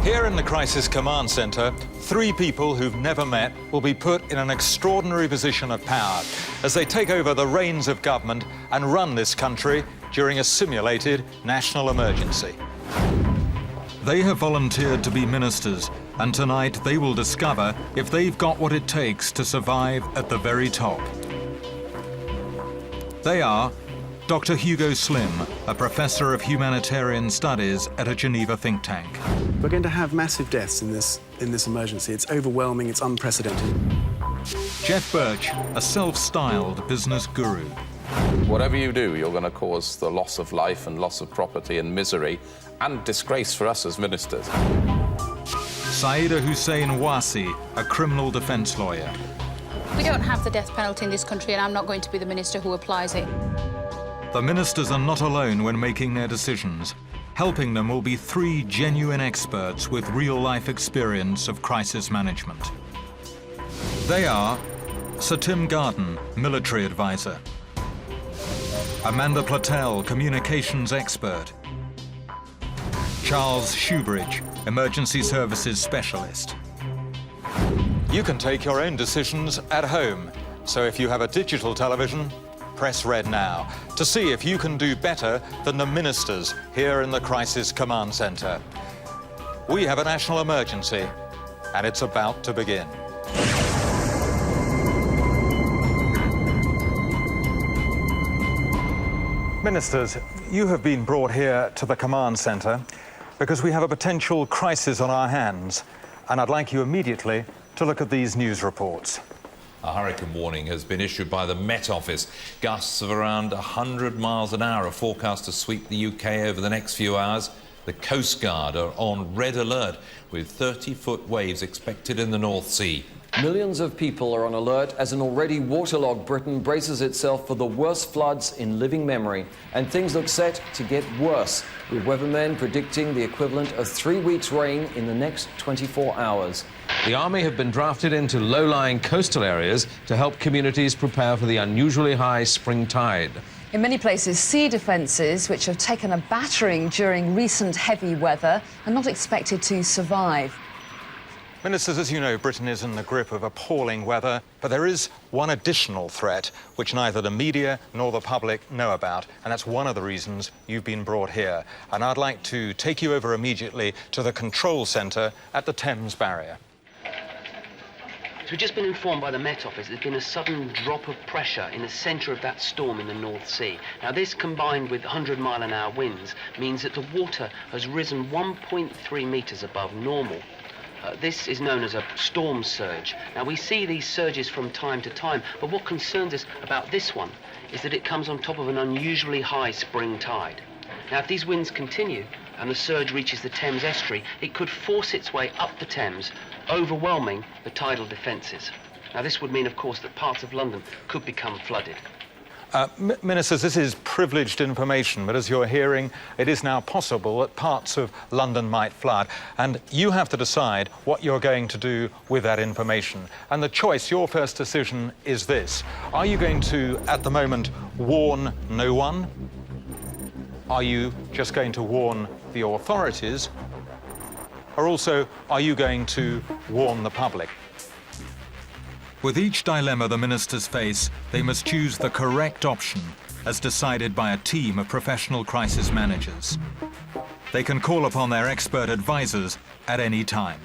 Here in the Crisis Command Centre, 3 people who've never met will be put in an extraordinary position of power as they take over the reins of government and run this country during a simulated national emergency. They have volunteered to be ministers, and tonight they will discover if they've got what it takes to survive at the very top. They are Dr. Hugo Slim, a professor of humanitarian studies at a Geneva think tank. We're going to have massive deaths in this emergency. It's overwhelming, it's unprecedented. Jeff Birch, a self-styled business guru. Whatever you do, you're going to cause the loss of life and loss of property and misery and disgrace for us as ministers. Saida Hussein Wasi, a criminal defence lawyer. We don't have the death penalty in this country, and I'm not going to be the minister who applies it. The ministers are not alone when making their decisions. Helping them will be 3 genuine experts with real-life experience of crisis management. They are Sir Tim Garden, military advisor; Amanda Platel, communications expert; Charles Shoebridge, emergency services specialist. You can take your own decisions at home, so if you have a digital television, press red now to see if you can do better than the ministers here in the Crisis Command Centre. We have a national emergency, and it's about to begin. Ministers, you have been brought here to the Command Centre because we have a potential crisis on our hands, and I'd like you immediately to look at these news reports. A hurricane warning has been issued by the Met Office. Gusts of around 100 miles an hour are forecast to sweep the UK over the next few hours. The Coast Guard are on red alert, with 30-foot waves expected in the North Sea. Millions of people are on alert as an already waterlogged Britain braces itself for the worst floods in living memory. And things look set to get worse, with weathermen predicting the equivalent of 3 weeks' rain in the next 24 hours. The Army have been drafted into low-lying coastal areas to help communities prepare for the unusually high spring tide. In many places, sea defences, which have taken a battering during recent heavy weather, are not expected to survive. Ministers, as you know, Britain is in the grip of appalling weather, but there is one additional threat which neither the media nor the public know about, and that's one of the reasons you've been brought here. And I'd like to take you over immediately to the control centre at the Thames barrier. So we've just been informed by the Met Office there's been a sudden drop of pressure in the centre of that storm in the North Sea. Now this, combined with 100-mile-an-hour winds, means that the water has risen 1.3 metres above normal. This is known as a storm surge. Now we see these surges from time to time, but what concerns us about this one is that it comes on top of an unusually high spring tide. Now if these winds continue and the surge reaches the Thames estuary, it could force its way up the Thames, overwhelming the tidal defences. Now this would mean, of course, that parts of London could become flooded. Ministers, this is privileged information, but as you're hearing, it is now possible that parts of London might flood, and you have to decide what you're going to do with that information. And the choice, your first decision, is this. Are you going to, at the moment, warn no one? Are you just going to warn the authorities? Or also, are you going to warn the public? With each dilemma the ministers face, they must choose the correct option, as decided by a team of professional crisis managers. They can call upon their expert advisors at any time.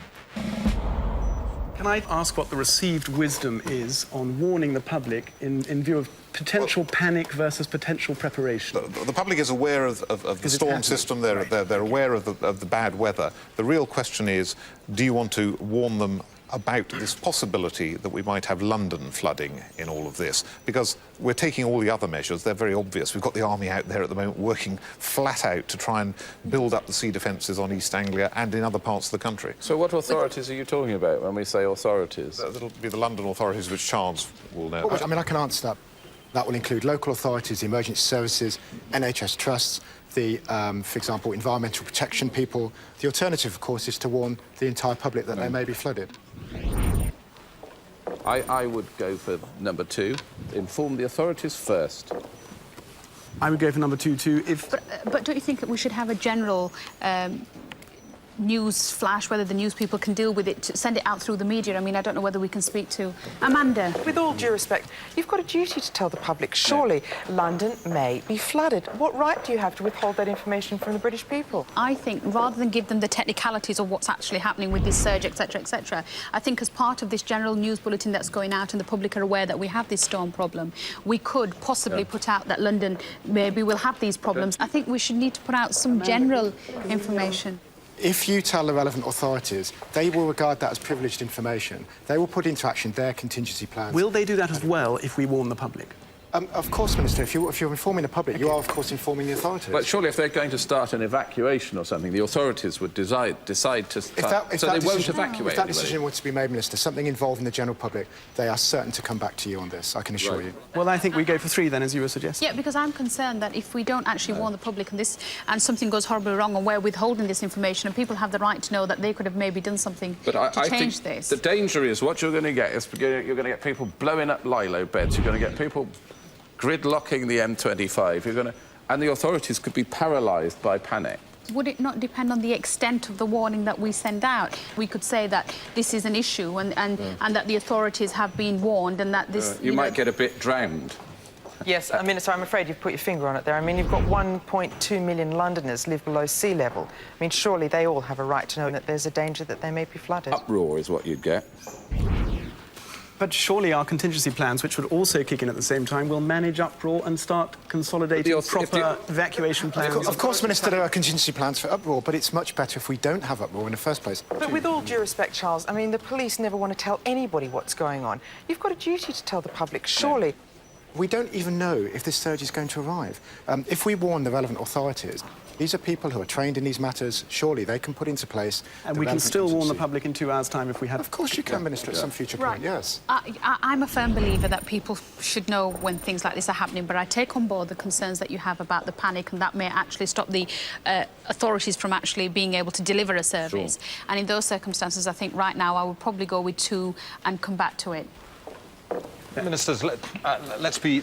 Can I ask what the received wisdom is on warning the public in view of potential panic versus potential preparation? The public is aware of the storm system. They're aware of the bad weather. The real question is, do you want to warn them about this possibility that we might have London flooding in all of this? Because we're taking all the other measures. They're very obvious. We've got the Army out there at the moment working flat out to try and build up the sea defences on East Anglia and in other parts of the country. So what authorities are you talking about when we say authorities? It'll be the London authorities, which Charles will know. I mean, I can answer that. That will include local authorities, the emergency services, NHS trusts, the, for example, environmental protection people. The alternative, of course, is to warn the entire public that they may be flooded. I would go for number 2. Inform the authorities first. I would go for number 2 too. But don't you think that we should have a general news flash, whether the news people can deal with it, to send it out through the media. I mean, I don't know whether we can speak to Amanda. With all due respect, you've got a duty to tell the public, surely London may be flooded. What right do you have to withhold that information from the British people? I think rather than give them the technicalities of what's actually happening with this surge, etc., etc., I think as part of this general news bulletin that's going out and the public are aware that we have this storm problem, we could possibly put out that London maybe will have these problems. I think we should need to put out some general information. If you tell the relevant authorities, they will regard that as privileged information. They will put into action their contingency plans. Will they do that as well if we warn the public? Of course, Minister. If you're informing the public, you are, of course, informing the authorities. But surely if they're going to start an evacuation or something, the authorities would decide to start... If so that they won't decision, evacuate If that anybody. decision were to be made, Minister, something involving the general public, they are certain to come back to you on this, I can assure you. Well, I think we go for 3 then, as you were suggesting. Yeah, because I'm concerned that if we don't actually warn the public and something goes horribly wrong and we're withholding this information and people have the right to know that they could have maybe done something But I change think this. the danger is what you're going to get is you're going to get people blowing up lilo beds, you're going to get people gridlocking the M25, and the authorities could be paralysed by panic. Would it not depend on the extent of the warning that we send out? We could say that this is an issue and that the authorities have been warned and that this... You might get a bit drowned. Yes, Minister, I'm afraid you've put your finger on it there. I mean, you've got 1.2 million Londoners live below sea level. I mean, surely they all have a right to know that there's a danger that they may be flooded. Uproar is what you'd get. But surely our contingency plans, which would also kick in at the same time, will manage uproar and start consolidating proper evacuation plans. Of course, Minister, there are contingency plans for uproar, but it's much better if we don't have uproar in the first place. But with all due respect, Charles, I mean, the police never want to tell anybody what's going on. You've got a duty to tell the public, surely. We don't even know if this surge is going to arrive. If we warn the relevant authorities, these are people who are trained in these matters. Surely they can put into place... And we can still warn the public in 2 hours' time if we have... Of course you can, Minister, at some future point, yes. I'm a firm believer that people should know when things like this are happening, but I take on board the concerns that you have about the panic, and that may actually stop the authorities from actually being able to deliver a service. Sure. And in those circumstances, I think right now I would probably go with 2 and come back to it. Ministers, let's be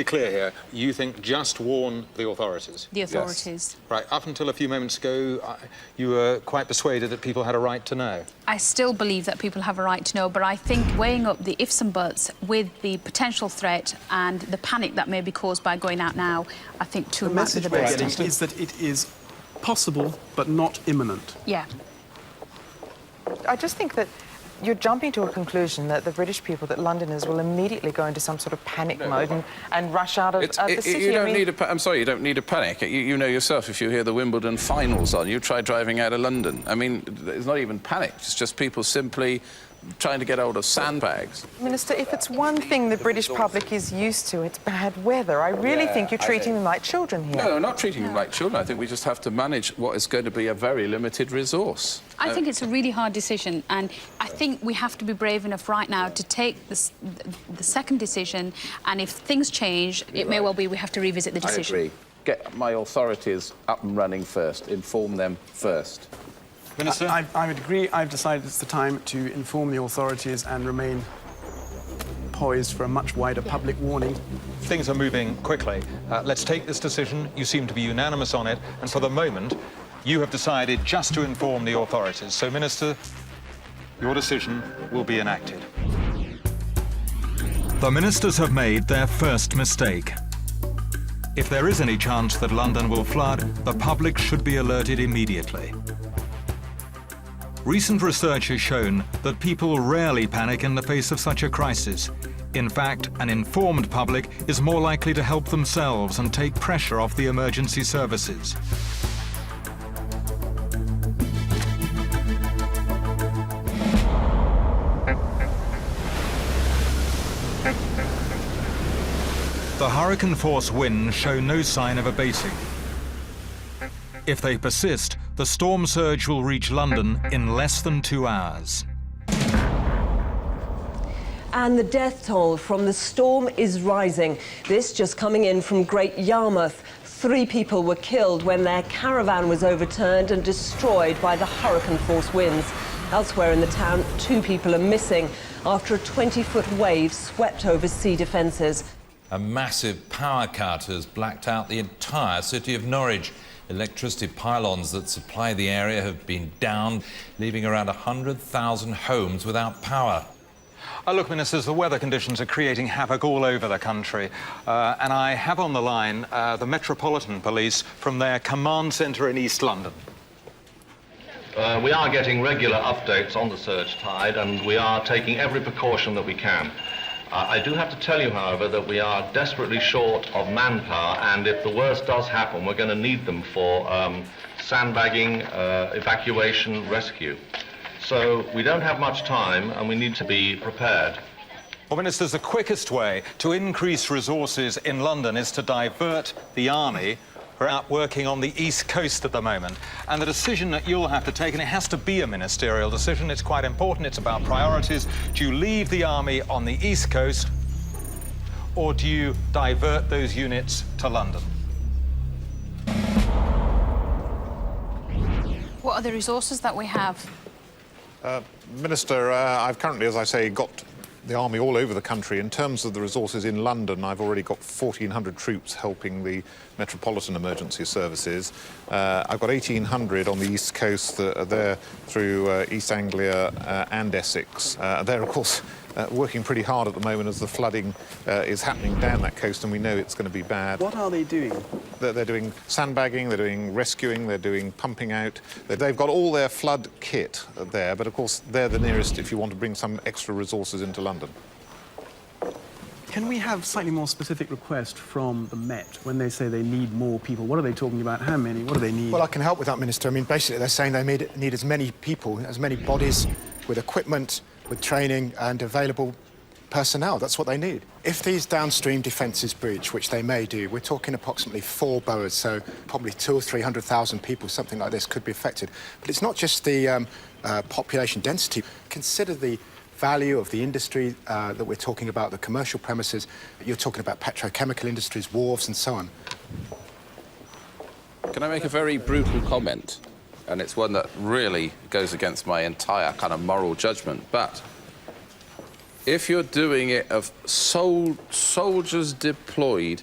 clear here. You think just warn the authorities? The authorities. Yes. Right. Up until a few moments ago, you were quite persuaded that people had a right to know. I still believe that people have a right to know, but I think weighing up the ifs and buts with the potential threat and the panic that may be caused by going out now, I think 2 might be the best. The message we're getting is that it is possible, but not imminent. Yeah. I just think that you're jumping to a conclusion that the British people, that Londoners will immediately go into some sort of panic mode and rush out of the city. You don't need I'm sorry, you don't need a panic. You know yourself, if you hear the Wimbledon finals on, you try driving out of London. I mean, it's not even panic. It's just people simply trying to get hold of sandbags. Minister, if it's one thing the British public is used to, it's bad weather. I really think you're treating them like children here. No, not treating them like children. I think we just have to manage what is going to be a very limited resource. I think it's a really hard decision, and I think we have to be brave enough right now to take the second decision, and if things change, it may well be we have to revisit the decision. I agree. Get my authorities up and running first. Inform them first. Minister? I would agree. I've decided it's the time to inform the authorities and remain poised for a much wider public warning. Things are moving quickly. Let's take this decision. You seem to be unanimous on it, and for the moment, you have decided just to inform the authorities. So, Minister, your decision will be enacted. The ministers have made their first mistake. If there is any chance that London will flood, the public should be alerted immediately. Recent research has shown that people rarely panic in the face of such a crisis. In fact, an informed public is more likely to help themselves and take pressure off the emergency services. The hurricane-force winds show no sign of abating. If they persist, the storm surge will reach London in less than 2 hours. And the death toll from the storm is rising. This just coming in from Great Yarmouth. 3 people were killed when their caravan was overturned and destroyed by the hurricane-force winds. Elsewhere in the town, 2 people are missing after a 20-foot wave swept over sea defences. A massive power cut has blacked out the entire city of Norwich. Electricity pylons that supply the area have been down, leaving around 100,000 homes without power. Look, Ministers, the weather conditions are creating havoc all over the country. And I have on the line the Metropolitan Police from their command centre in East London. We are getting regular updates on the surge tide, and we are taking every precaution that we can. I do have to tell you, however, that we are desperately short of manpower, and if the worst does happen, we're going to need them for sandbagging, evacuation, rescue. So we don't have much time, and we need to be prepared. Well, Ministers, the quickest way to increase resources in London is to divert the army who are out working on the East Coast at the moment. And the decision that you'll have to take, and it has to be a ministerial decision, it's quite important, it's about priorities. Do you leave the army on the East Coast, or do you divert those units to London? What are the resources that we have? Minister, I've currently, as I say, got the army all over the country. In terms of the resources in London, I've already got 1,400 troops helping the Metropolitan Emergency Services. I've got 1,800 on the East Coast that are there through East Anglia and Essex. They're, of course, working pretty hard at the moment as the flooding is happening down that coast, and we know it's going to be bad. What are they doing? They're doing sandbagging, they're doing rescuing, they're doing pumping out. They've got all their flood kit there, but of course they're the nearest if you want to bring some extra resources into London. Can we have slightly more specific request from the Met when they say they need more people? What are they talking about? How many? What do they need? Well, I can help with that, Minister. I mean, basically, they're saying they need as many people, as many bodies with equipment, with training and available personnel. That's what they need. If these downstream defences breach, which they may do, we're talking approximately 4 boroughs, so probably 200,000 or 300,000 people, something like this, could be affected. But it's not just the population density. Consider the value of the industry that we're talking about, the commercial premises. You're talking about petrochemical industries, wharves and so on. Can I make a very brutal comment? And it's one that really goes against my entire kind of moral judgment. But if you're doing it of soldiers deployed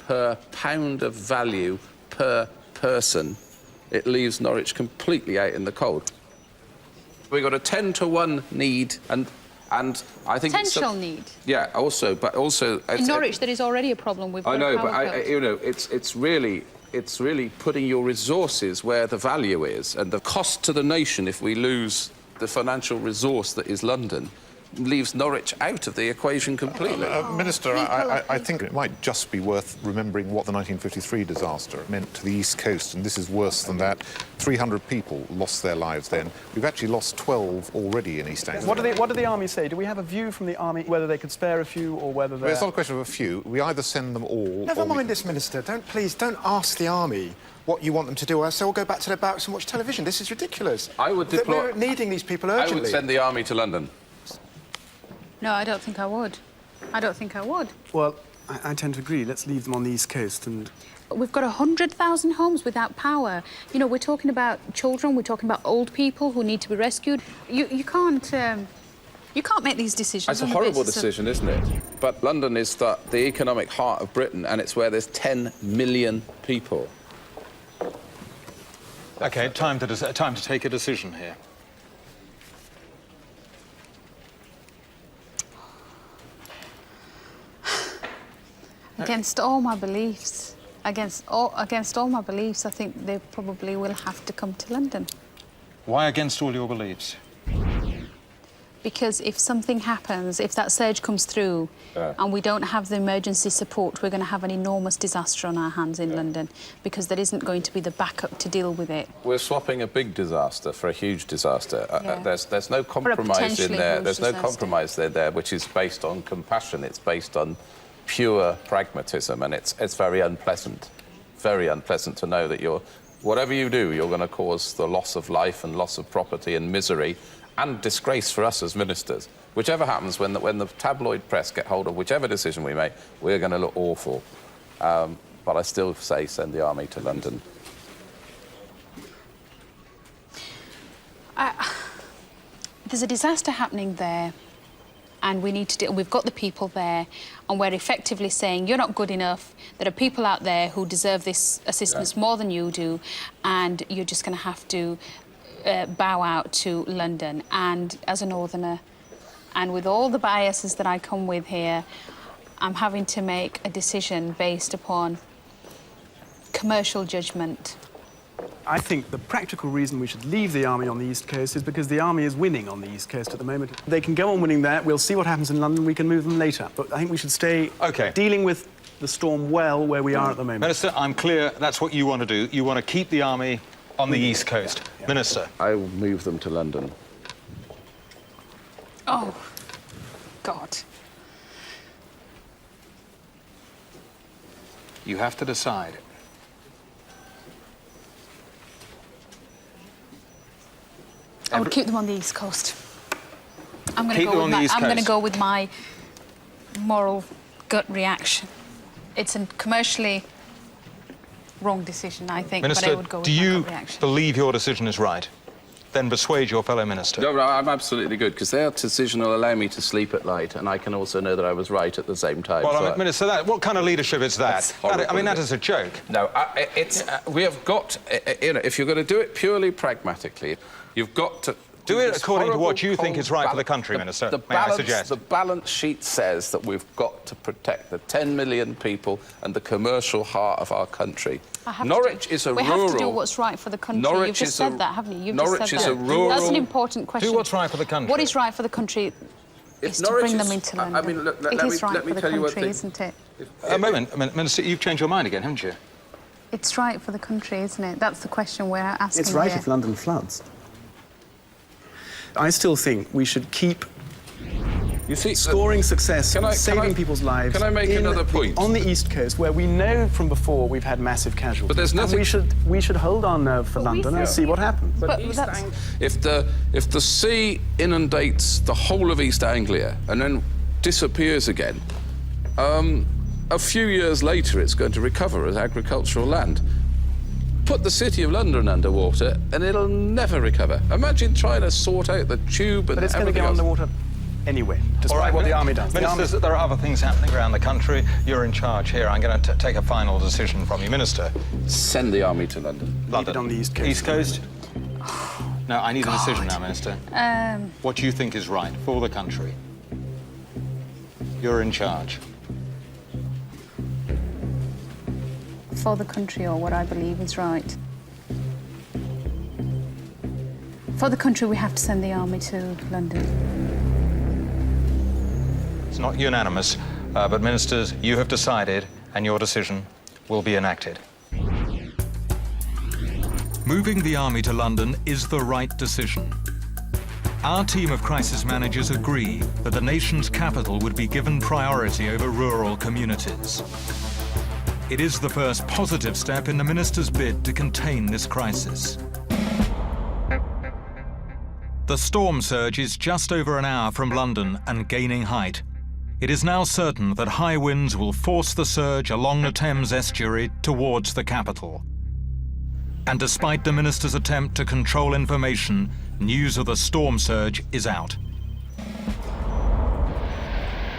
per pound of value per person, it leaves Norwich completely out in the cold. We've got a 10-to-1 need, and I think Potential need. Yeah, also, but also In Norwich, there is already a problem with. I know, but you know, it's really putting your resources where the value is, and the cost to the nation if we lose the financial resource that is London leaves Norwich out of the equation completely. Minister, I think it might just be worth remembering what the 1953 disaster meant to the East Coast, and this is worse than that. 300 people lost their lives then. We've actually lost 12 already in East Anglia. What do the army say? Do we have a view from the army whether they could spare a few or whether they're... Well, it's not a question of a few. We either send them all... Never mind this, Minister. Please don't ask the army what you want them to do. I say, we'll go back to their barracks and watch television. This is ridiculous. I would deploy... We're needing these people urgently. I would send the army to London. No, I don't think I would. I don't think I would. Well, I tend to agree. Let's leave them on the East Coast and... We've got 100,000 homes without power. You know, we're talking about children, we're talking about old people who need to be rescued. You can't make these decisions. It's a horrible decision, isn't it? But London is the economic heart of Britain, and it's where there's 10 million people. OK, time to take a decision here. Against all my beliefs, against all my beliefs, I think they probably will have to come to London. Why against all your beliefs? Because if something happens, if that surge comes through and we don't have the emergency support, we're going to have an enormous disaster on our hands in London, because there isn't going to be the backup to deal with it. We're swapping a big disaster for a huge disaster. There's no compromise in there. There's no compromise there which is based on compassion. It's based on pure pragmatism, and it's very unpleasant to know that whatever you do, you're going to cause the loss of life and loss of property and misery and disgrace for us as ministers. Whichever happens, when the tabloid press get hold of whichever decision we make, we're going to look awful. But I still say send the army to London. There's a disaster happening there, and we need to do. We've got the people there, and we're effectively saying you're not good enough. There are people out there who deserve this assistance more than you do, and you're just going to have to bow out to London. And as a northerner, and with all the biases that I come with here, I'm having to make a decision based upon commercial judgment. I think the practical reason we should leave the army on the East Coast is because the army is winning on the East Coast at the moment. They can go on winning there. We'll see what happens in London. We can move them later. But I think we should stay dealing with the storm well where we are at the moment. Minister, I'm clear that's what you want to do. You want to keep the army on the East Coast. Yeah. Minister. I will move them to London. Oh, God. You have to decide. I would keep them on the East Coast. I'm going to go with my moral gut reaction. It's a commercially wrong decision, I think, Minister, but I would go with do my you gut reaction. believe your decision is right? Then persuade your fellow minister. No, I'm absolutely good, because their decision will allow me to sleep at night, and I can also know that I was right at the same time. Well, so Minister, what kind of leadership is that? I mean, that is a joke. No, we have got, if you're going to do it purely pragmatically, you've got to... Do it according to what you think is right for the country, Minister, may I suggest? The balance sheet says that we've got to protect the 10 million people and the commercial heart of our country. Norwich is a rural... We have to do what's right for the country. You've just said that, haven't you? Norwich is a rural... That's an important question. Do what's right for the country. What is right for the country is to bring them into London. I mean, it is right for the country, isn't it? A moment, Minister, you've changed your mind again, haven't you? It's right for the country, isn't it? That's the question we're asking. It's right here. if London floods. I still think we should keep scoring success, saving people's lives. Can I make another point? On the East Coast, where we know from before we've had massive casualties. But there's nothing... we should hold our nerve for London and see what happens. But if the sea inundates the whole of East Anglia and then disappears again, a few years later it's going to recover as agricultural land. Put the City of London underwater and it'll never recover. Imagine trying to sort out the tube and But it's going to go underwater anyway, despite what the army does. Ministers, there are other things happening around the country. You're in charge here. I'm going to take a final decision from you. Minister. Send the army to London. London on the East Coast. East Coast? No, I need a decision now, Minister. What do you think is right for the country? You're in charge. For the country, or what I believe is right. For the country, we have to send the army to London. It's not unanimous, but ministers, you have decided, and your decision will be enacted. Moving the army to London is the right decision. Our team of crisis managers agree that the nation's capital would be given priority over rural communities. It is the first positive step in the minister's bid to contain this crisis. The storm surge is just over an hour from London and gaining height. It is now certain that high winds will force the surge along the Thames estuary towards the capital. And despite the minister's attempt to control information, news of the storm surge is out.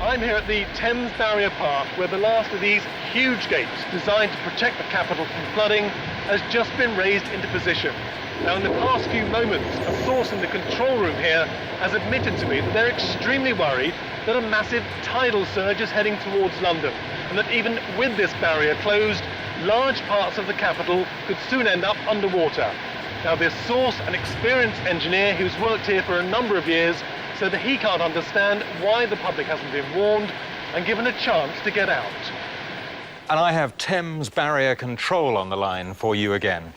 I'm here at the Thames Barrier Path, where the last of these huge gates designed to protect the capital from flooding has just been raised into position. Now, in the past few moments, a source in the control room here has admitted to me that they're extremely worried that a massive tidal surge is heading towards London, and that even with this barrier closed, large parts of the capital could soon end up underwater. Now, this source, an experienced engineer who's worked here for a number of years, said that he can't understand why the public hasn't been warned and given a chance to get out. And I have Thames Barrier Control on the line for you again.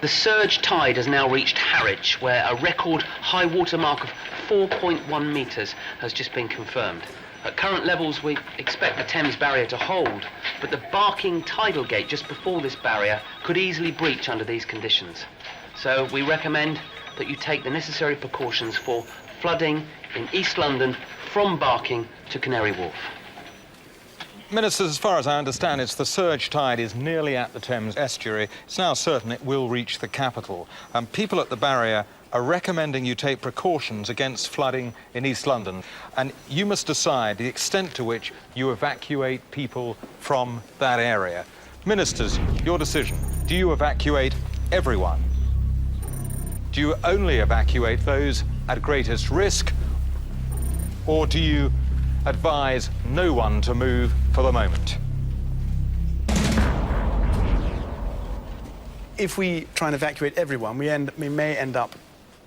The surge tide has now reached Harwich, where a record high water mark of 4.1 metres has just been confirmed. At current levels, we expect the Thames barrier to hold, but the Barking tidal gate just before this barrier could easily breach under these conditions. So we recommend that you take the necessary precautions for flooding in East London from Barking to Canary Wharf. Ministers, as far as I understand, the surge tide is nearly at the Thames estuary. It's now certain it will reach the capital. People at the barrier are recommending you take precautions against flooding in East London, and you must decide the extent to which you evacuate people from that area. Ministers, your decision. Do you evacuate everyone? Do you only evacuate those at greatest risk? Or do you advise no one to move for the moment? If we try and evacuate everyone, we may end up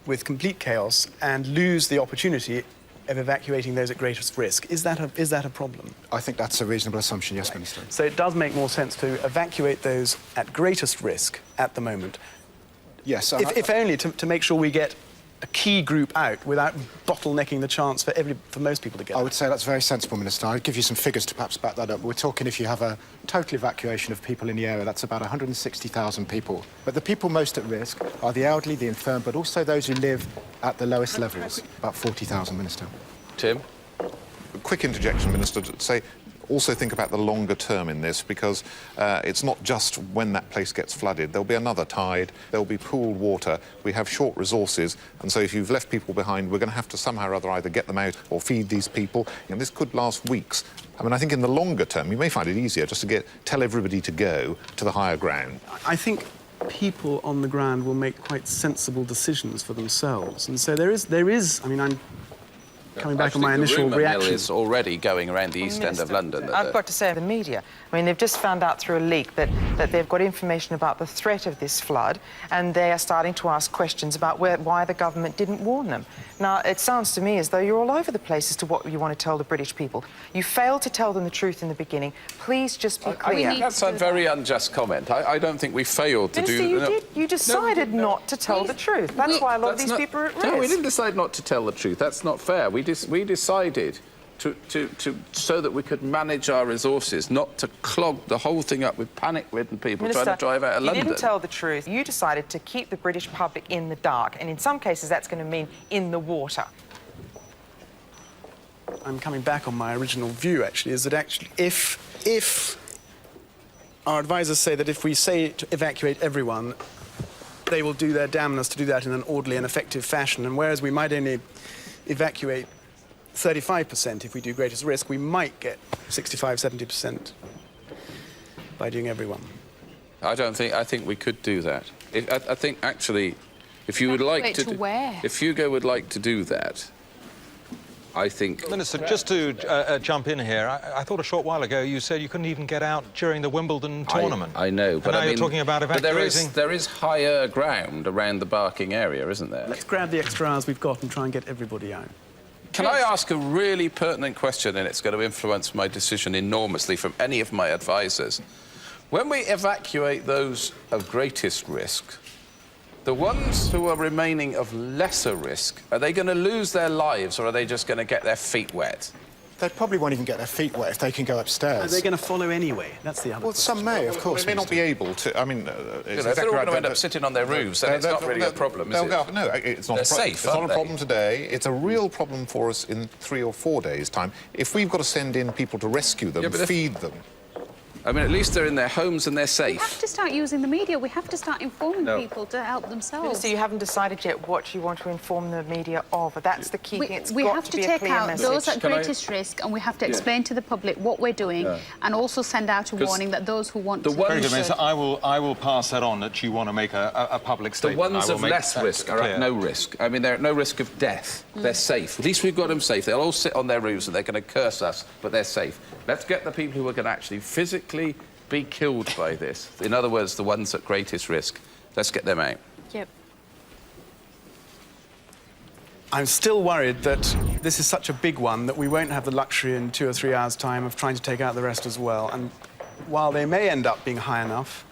with complete chaos and lose the opportunity of evacuating those at greatest risk. Is that a problem? I think that's a reasonable assumption, yes, Minister. So it does make more sense to evacuate those at greatest risk at the moment. Yes. If only to make sure we get a key group out without bottlenecking the chance for most people to get out. I would say that's very sensible, Minister. I'll give you some figures to perhaps back that up. We're talking, if you have a total evacuation of people in the area, that's about 160,000 people. But the people most at risk are the elderly, the infirm, but also those who live at the lowest levels, about 40,000, Minister. Tim? A quick interjection, Minister, to say also think about the longer term in this, because it's not just when that place gets flooded. There'll be another tide, there'll be pooled water, we have short resources, and so if you've left people behind, we're going to have to somehow or other either get them out or feed these people, and this could last weeks. I mean, I think in the longer term, you may find it easier just to tell everybody to go to the higher ground. I think people on the ground will make quite sensible decisions for themselves, and so there is. I mean, I'm coming back on my initial reaction. Is already going around the east end of London. I've got to say, the media. I mean, they've just found out through a leak that they've got information about the threat of this flood, and they are starting to ask questions about why the government didn't warn them. Now, it sounds to me as though you're all over the place as to what you want to tell the British people. You failed to tell them the truth in the beginning. Please just be clear. That's a very unjust comment. I don't think we failed to do... Minister, you did. You decided not to tell the truth. That's why a lot of these people are at risk. No, we didn't decide not to tell the truth. That's not fair. We decided so that we could manage our resources, not to clog the whole thing up with panic-ridden people Minister, trying to drive out of London. You didn't tell the truth. You decided to keep the British public in the dark, and in some cases that's going to mean in the water. I'm coming back on my original view, actually, is that actually if our advisors say that if we say to evacuate everyone, they will do their damnness to do that in an orderly and effective fashion, and whereas we might only evacuate 35% if we do greatest risk, we might get 65, 70% by doing everyone. I think we could do that. I think, actually, if you would like to... If Hugo would like to do that, I think... Minister, just to jump in here, I thought a short while ago you said you couldn't even get out during the Wimbledon tournament. I know, but now I mean... you're talking about evacuating... But there is higher ground around the Barking area, isn't there? Let's grab the extra hours we've got and try and get everybody out. Can I ask a really pertinent question, and it's going to influence my decision enormously from any of my advisors? When we evacuate those of greatest risk, the ones who are remaining of lesser risk, are they going to lose their lives, or are they just going to get their feet wet? They probably won't even get their feet wet if they can go upstairs. Are they going to follow anyway? That's the other Well, question. some may, of course. They may not be able to. I mean, if they're all going to end up sitting on their roofs, then it's not really a problem, is it? No, it's not. They're safe, it's not a problem today. It's a real problem for us in 3 or 4 days' time. If we've got to send in people to rescue them, feed them. I mean, at least they're in their homes and they're safe. We have to start using the media. We have to start informing people to help themselves. Minister, you haven't decided yet what you want to inform the media of. That's the key thing. We have to take out those at greatest risk, and we have to explain to the public what we're doing, and also send out a warning that those who want to... Very good, Minister. I will pass that on, that you want to make a public statement. The ones of less risk are at no risk. I mean, they're at no risk of death. They're safe. At least we've got them safe. They'll all sit on their roofs and they're going to curse us, but they're safe. Let's get the people who are going to actually physically be killed by this. In other words, the ones at greatest risk. Let's get them out. Yep. I'm still worried that this is such a big one that we won't have the luxury in 2 or 3 hours' time of trying to take out the rest as well. And while they may end up being high enough,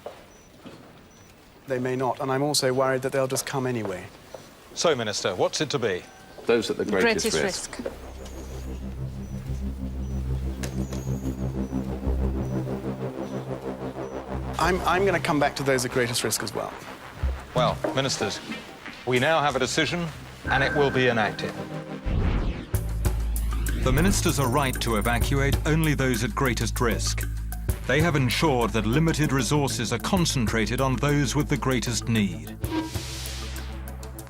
they may not. And I'm also worried that they'll just come anyway. So, Minister, what's it to be? Those at the greatest risk. I'm going to come back to those at greatest risk as well. Well, Ministers, we now have a decision, and it will be enacted. The Ministers are right to evacuate only those at greatest risk. They have ensured that limited resources are concentrated on those with the greatest need.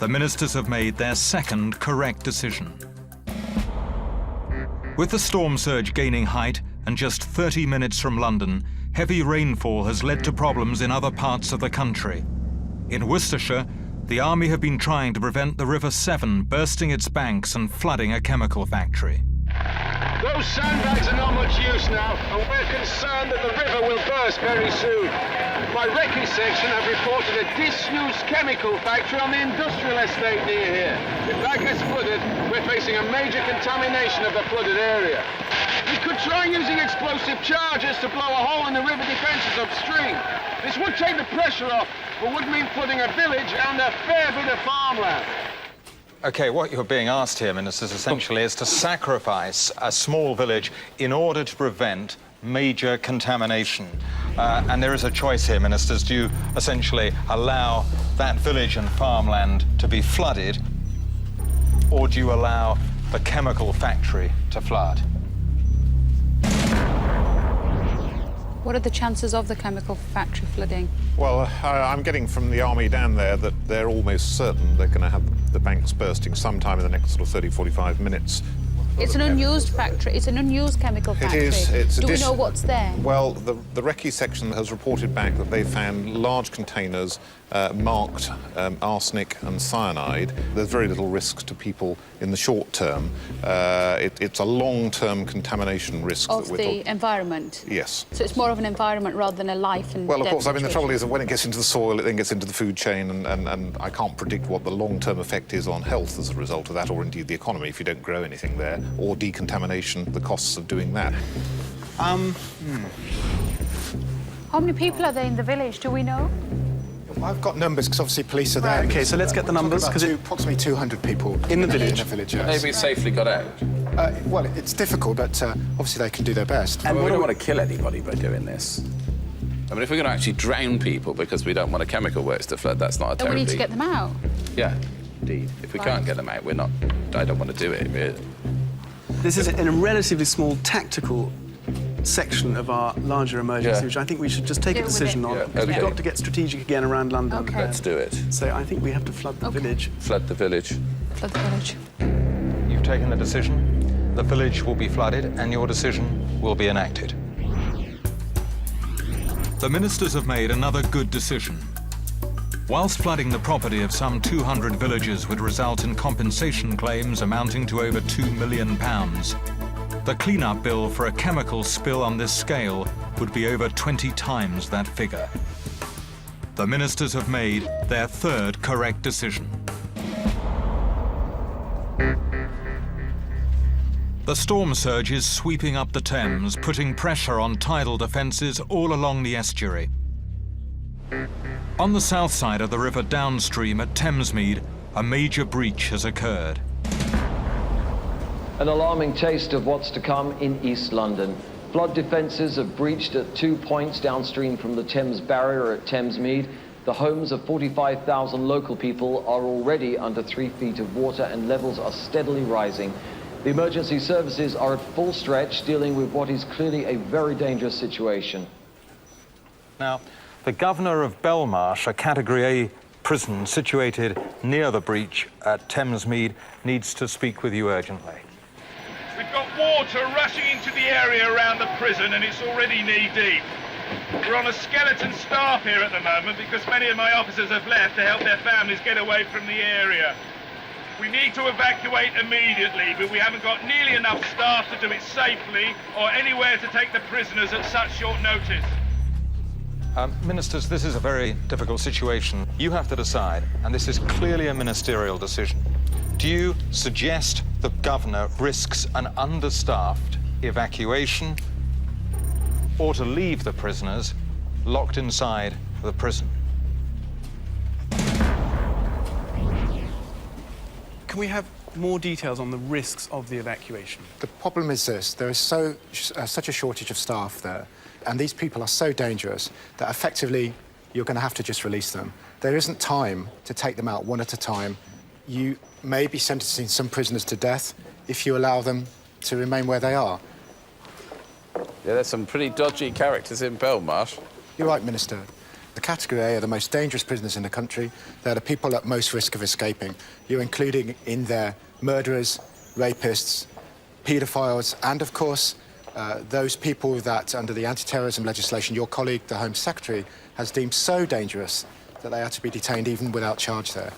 the ministers have made their second correct decision. With the storm surge gaining height and just 30 minutes from London, heavy rainfall has led to problems in other parts of the country. In Worcestershire, the Army have been trying to prevent the River Severn bursting its banks and flooding a chemical factory. Those sandbags are not much use now, and we're concerned that the river will burst very soon. My recce section have reported a disused chemical factory on the industrial estate near here. If that gets flooded, we're facing a major contamination of the flooded area. We could try using explosive charges to blow a hole in the river defences upstream. This would take the pressure off, but would mean flooding a village and a fair bit of farmland. OK, what you're being asked here, ministers, essentially is to sacrifice a small village in order to prevent major contamination. And there is a choice here, ministers. Do you essentially allow that village and farmland to be flooded, or do you allow the chemical factory to flood? What are the chances of the chemical factory flooding? Well, I'm getting from the Army down there that they're almost certain they're going to have the banks bursting sometime in the next sort of 30, 45 minutes. It's an unused factory. It's an unused chemical factory. It is. Do we know what's there? Well, the recce section has reported back that they found large containers marked arsenic and cyanide. There's very little risk to people in the short term. It's a long-term contamination risk. Of the environment? Yes. So it's more of an environment rather than a life and Well, of course, I mean, the situation. trouble is that when it gets into the soil, it then gets into the food chain, and I can't predict what the long-term effect is on health as a result of that, or indeed the economy if you don't grow anything there, or decontamination, the costs of doing that. How many people are there in the village? Do we know? I've got numbers because obviously police are there. Right, OK, so let's get the numbers. Because approximately 200 people in the village. In the village, yes. Maybe safely got out. Well, it's difficult, but obviously they can do their best. And we don't want to kill anybody by doing this. I mean, if we're going to actually drown people because we don't want a chemical works to flood, that's not a Then terribly... we need to get them out. Yeah, indeed. If we can't get them out, we're not... I don't want to do it. This is in a relatively small tactical section of our larger emergency, which I think we should just take a decision on. Because we've got to get strategic again around London. Okay. Let's do it. So I think we have to flood the village. Flood the village. Flood the village. You've taken the decision. The village will be flooded, and your decision will be enacted. The ministers have made another good decision. Whilst flooding the property of some 200 villagers would result in compensation claims amounting to over £2 million, the clean-up bill for a chemical spill on this scale would be over 20 times that figure. The ministers have made their third correct decision. The storm surge is sweeping up the Thames, putting pressure on tidal defences all along the estuary. On the south side of the river downstream at Thamesmead, a major breach has occurred. An alarming taste of what's to come in East London. Flood defences have breached at 2 points downstream from the Thames barrier at Thamesmead. The homes of 45,000 local people are already under 3 feet of water and levels are steadily rising. The emergency services are at full stretch, dealing with what is clearly a very dangerous situation. Now, the governor of Belmarsh, a Category A prison situated near the breach at Thamesmead, needs to speak with you urgently. We've got water rushing into the area around the prison and it's already knee-deep. We're on a skeleton staff here at the moment because many of my officers have left to help their families get away from the area. We need to evacuate immediately, but we haven't got nearly enough staff to do it safely or anywhere to take the prisoners at such short notice. Ministers, this is a very difficult situation. You have to decide, and this is clearly a ministerial decision. Do you suggest the governor risks an understaffed evacuation or to leave the prisoners locked inside the prison? Can we have more details on the risks of the evacuation? The problem is this. There is such a shortage of staff there, and these people are so dangerous that effectively you're going to have to just release them. There isn't time to take them out one at a time. You may be sentencing some prisoners to death if you allow them to remain where they are. Yeah, there's some pretty dodgy characters in Belmarsh. You're right, Minister. The category A are the most dangerous prisoners in the country. They're the people at most risk of escaping. You're including in there murderers, rapists, paedophiles, and, of course, those people that, under the anti-terrorism legislation, your colleague, the Home Secretary, has deemed so dangerous that they are to be detained even without charge there.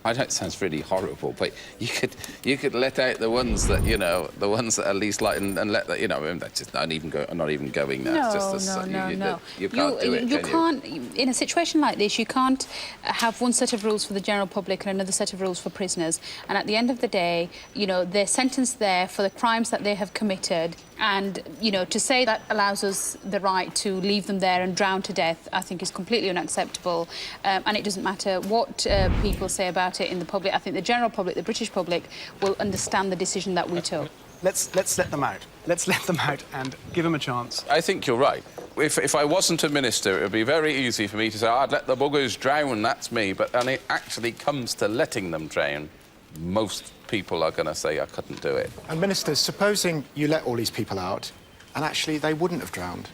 I know it sounds really horrible, but you could let out the ones that, you know, the ones that are least like, and let that, you know, I mean, that's just not even going there. No, it's just no. You can't do it. You can't. In a situation like this, you can't have one set of rules for the general public and another set of rules for prisoners. And at the end of the day, you know, they're sentenced there for the crimes that they have committed. And, you know, to say that allows us the right to leave them there and drown to death, I think is completely unacceptable. And it doesn't matter what people say about it in the public. I think the general public, the British public, will understand the decision that we took. Let's let them out. Let's let them out and give them a chance. I think you're right. If I wasn't a minister, it would be very easy for me to say, I'd let the buggers drown, that's me. But when it actually comes to letting them drown, most people are going to say, I couldn't do it. And, Ministers, supposing you let all these people out, and actually they wouldn't have drowned.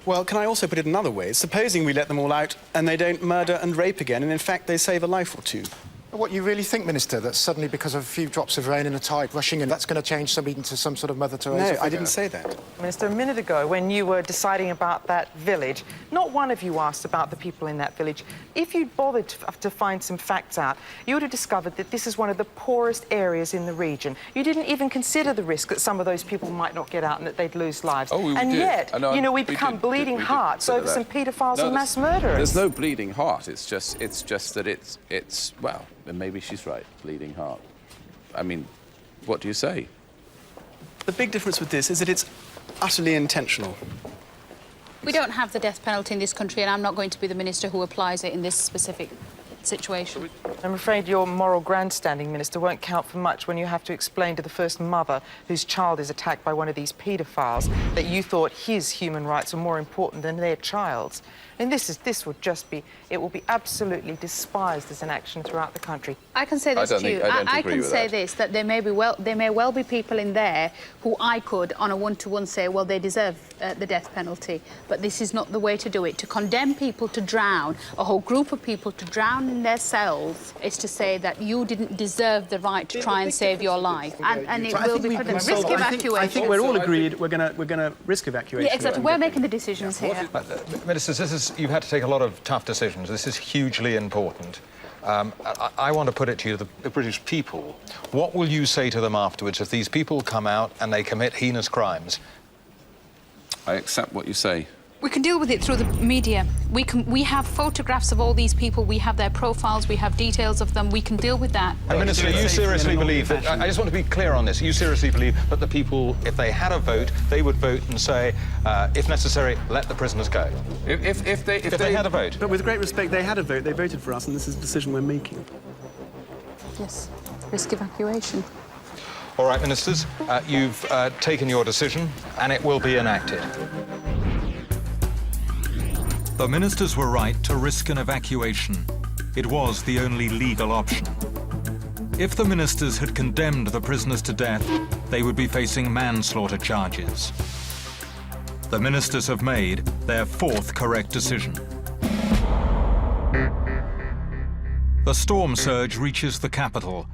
Well, can I also put it another way? Supposing we let them all out and they don't murder and rape again, and in fact they save a life or two. What, you really think, Minister, that suddenly because of a few drops of rain and a tide rushing in, that's going to change somebody into some sort of Mother Teresa figure? No, I didn't say that. Minister, a minute ago, when you were deciding about that village, not one of you asked about the people in that village. If you'd bothered to find some facts out, you would have discovered that this is one of the poorest areas in the region. You didn't even consider the risk that some of those people might not get out and that they'd lose lives. Oh, we and did. yet, you know, we become bleeding hearts over some paedophiles and mass murderers. There's no bleeding heart. It's just that it's well, maybe she's right, bleeding heart. I mean, what do you say? The big difference with this is that it's utterly intentional. We don't have the death penalty in this country, and I'm not going to be the minister who applies it in this specific situation. I'm afraid your moral grandstanding, Minister, won't count for much when you have to explain to the first mother whose child is attacked by one of these paedophiles that you thought his human rights were more important than their child's. And this would just be, it will be absolutely despised as an action throughout the country. I can say this to you. I can say this, that there may well be people in there who I could, on a one-to-one, say, well, they deserve the death penalty. But this is not the way to do it. To condemn people to drown, a whole group of people to drown in their cells, is to say that you didn't deserve the right to try and save your life. And it will be put in risk evacuation. I think we're all agreed we're going to risk evacuation. Yeah, exactly. We're making the decisions here. Ministers, you've had to take a lot of tough decisions. This is hugely important. I want to put it to you, the British people. What will you say to them afterwards if these people come out and they commit heinous crimes? I accept what you say. We can deal with it through the media. We have photographs of all these people. We have their profiles. We have details of them. We can deal with that. And Minister, you seriously believe that... I just want to be clear on this. You seriously believe that the people, if they had a vote, they would vote and say, if necessary, let the prisoners go? If they had a vote. But with great respect, they had a vote. They voted for us, and this is the decision we're making. Yes, risk evacuation. All right, Ministers, you've taken your decision, and it will be enacted. The ministers were right to risk an evacuation. It was the only legal option. If the ministers had condemned the prisoners to death, they would be facing manslaughter charges. The ministers have made their fourth correct decision. The storm surge reaches the capital.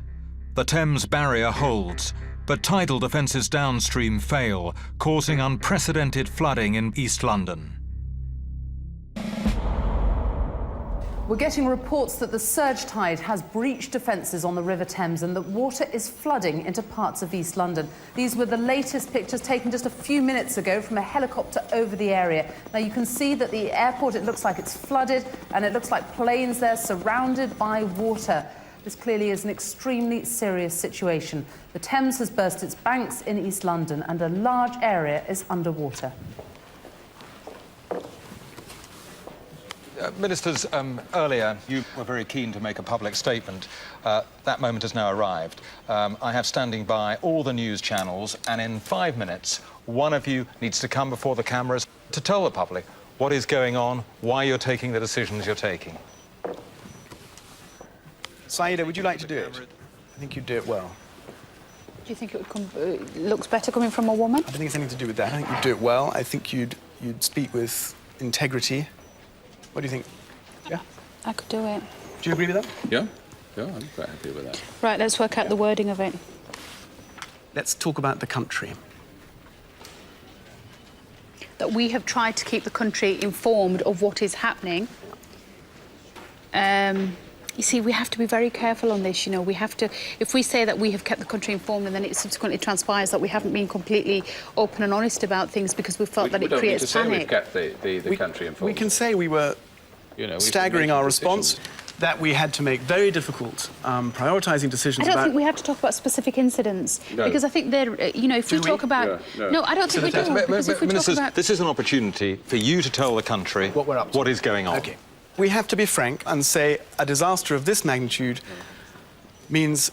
The Thames barrier holds, but tidal defences downstream fail, causing unprecedented flooding in East London. We're getting reports that the surge tide has breached defences on the River Thames and that water is flooding into parts of East London. These were the latest pictures taken just a few minutes ago from a helicopter over the area. Now you can see that the airport, it looks like it's flooded, and it looks like planes there surrounded by water. This clearly is an extremely serious situation. The Thames has burst its banks in East London and a large area is underwater. Ministers, earlier you were very keen to make a public statement. That moment has now arrived. I have standing by all the news channels, and in 5 minutes, one of you needs to come before the cameras to tell the public what is going on, why you're taking the decisions you're taking. Saida, would you like to do it? I think you'd do it well. Do you think it would looks better coming from a woman? I don't think it's anything to do with that. I think you'd do it well. I think you'd speak with integrity. What do you think? Yeah? I could do it. Do you agree with that? Yeah, I'm quite happy with that. Right, let's work out the wording of it. Let's talk about the country. That we have tried to keep the country informed of what is happening. You see, we have to be very careful on this, you know. We have to, if we say that we have kept the country informed and then it subsequently transpires that we haven't been completely open and honest about things because we felt that it creates panic. We've kept the country informed. We can say we were staggering our response, that we had to make very difficult prioritising decisions. I don't think we have to talk about specific incidents because I think they're, you know, if we talk about... No, I don't think we do. Because if we talk about... This is an opportunity for you to tell the country what we're up to. What is going on. Okay. We have to be frank and say a disaster of this magnitude means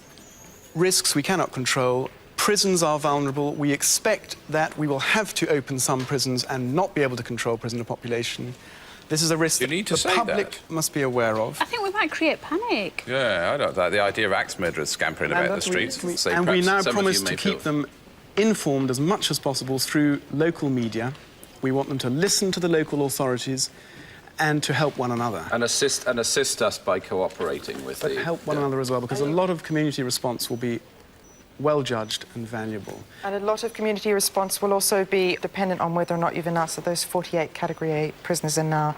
risks we cannot control. Prisons are vulnerable. We expect that we will have to open some prisons and not be able to control prisoner population. This is a risk that the public must be aware of. I think we might create panic. Yeah, I don't like the idea of axe murderers scampering about the streets. And we now promise to keep them informed as much as possible through local media. We want them to listen to the local authorities and to help one another. And assist us by cooperating with but help one another as well, because a lot of community response will be well judged and valuable. And a lot of community response will also be dependent on whether or not you've announced that those 48 Category A prisoners are now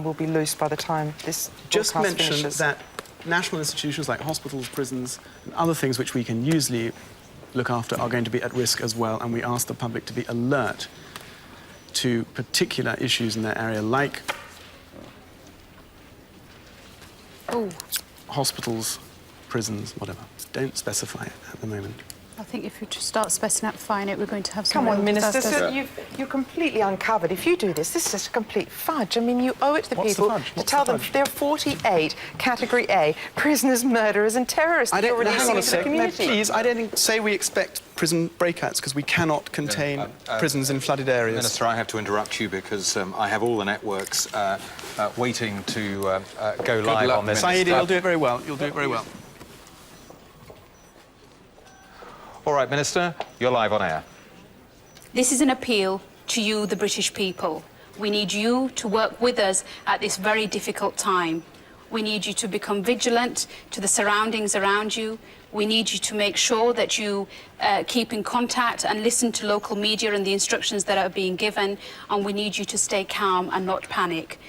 will be loose by the time this just mention finishes. That national institutions like hospitals, prisons, and other things which we can usually look after are going to be at risk as well, and we ask the public to be alert to particular issues in their area, like hospitals, prisons, whatever. Don't specify it at the moment. I think if you just start specifying it, we're going to have some... Come on, real Minister, disasters. you're completely uncovered. If you do this is just a complete fudge. I mean, you owe it to the people to tell them there are 48 Category A prisoners, murderers and terrorists that you're releasing into the community. Please, I don't say we expect prison breakouts because we cannot contain prisons in flooded areas. Minister, I have to interrupt you because I have all the networks waiting to go live on this. Saeed, you'll do it very well. You'll do it very well. All right, Minister, you're live on air. This is an appeal to you, the British people. We need you to work with us at this very difficult time. We need you to become vigilant to the surroundings around you. We need you to make sure that you keep in contact and listen to local media and the instructions that are being given, and we need you to stay calm and not panic.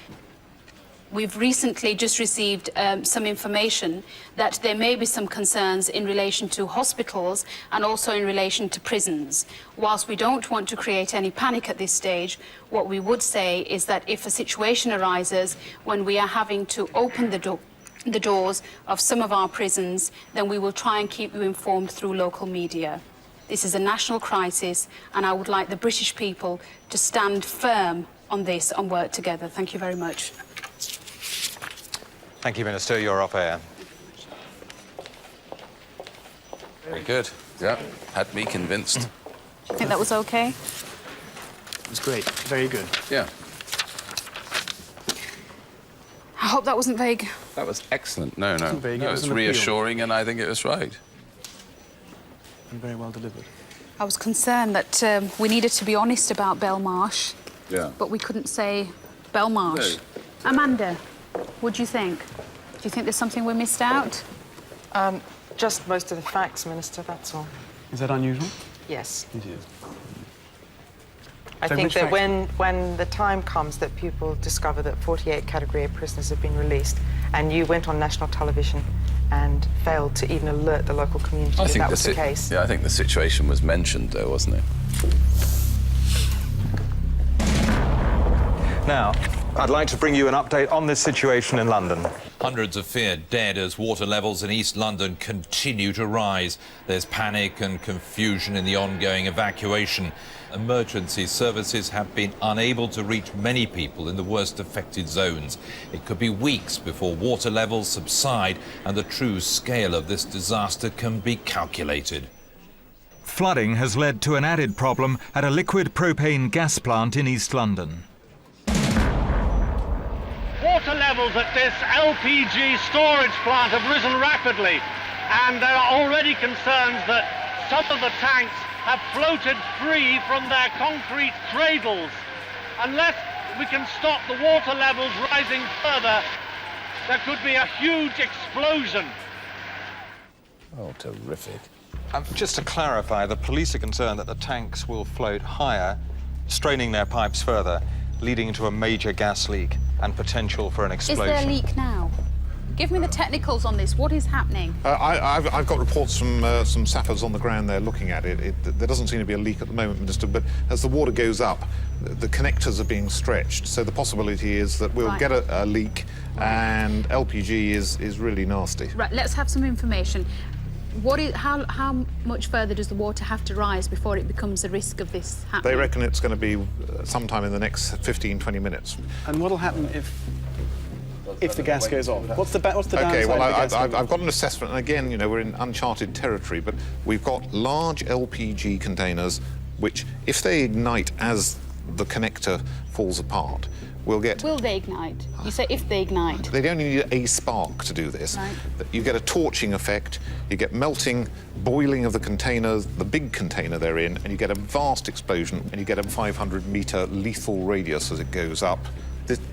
We've recently just received some information that there may be some concerns in relation to hospitals and also in relation to prisons. Whilst we don't want to create any panic at this stage, what we would say is that if a situation arises when we are having to open the doors of some of our prisons, then we will try and keep you informed through local media. This is a national crisis, and I would like the British people to stand firm on this and work together. Thank you very much. Thank you, Minister. You're off air. Very good. Yeah, had me convinced. Do you think that was okay? It was great. Very good. Yeah. I hope that wasn't vague. That was excellent. No, vague. It was it's an reassuring, and I think it was right. And very well delivered. I was concerned that we needed to be honest about Belmarsh, but we couldn't say Belmarsh. No. Amanda, what do you think? Do you think there's something we missed out? Just most of the facts, Minister, that's all. Is that unusual? Yes. It is. I think that when the time comes that people discover that 48 Category A prisoners have been released, and you went on national television and failed to even alert the local community that that was the case. Yeah, I think the situation was mentioned, though, wasn't it? Now, I'd like to bring you an update on this situation in London. Hundreds are feared dead as water levels in East London continue to rise. There's panic and confusion in the ongoing evacuation. Emergency services have been unable to reach many people in the worst affected zones. It could be weeks before water levels subside and the true scale of this disaster can be calculated. Flooding has led to an added problem at a liquid propane gas plant in East London. Water levels at this LPG storage plant have risen rapidly, and there are already concerns that some of the tanks have floated free from their concrete cradles. Unless we can stop the water levels rising further, there could be a huge explosion. Oh, terrific. Just to clarify, the police are concerned that the tanks will float higher, straining their pipes further, leading to a major gas leak and potential for an explosion. Is there a leak now? Give me the technicals on this. What is happening? I've got reports from some sappers on the ground there looking at it. There doesn't seem to be a leak at the moment, Minister, but as the water goes up, the connectors are being stretched, so the possibility is that we'll get a leak, and LPG is really nasty. Right, let's have some information. How much further does the water have to rise before it becomes a risk of this happening? They reckon it's going to be sometime in the next 15, 20 minutes. And what'll happen if the gas goes off? What's the downside Okay, well, of the gas I've got an assessment, and again, you know, we're in uncharted territory, but we've got large LPG containers which, if they ignite as the connector falls apart, we'll get... Will they ignite? You say if they ignite. They only need a spark to do this. Right. You get a torching effect, you get melting, boiling of the containers, the big container they're in, and you get a vast explosion, and you get a 500-metre lethal radius as it goes up.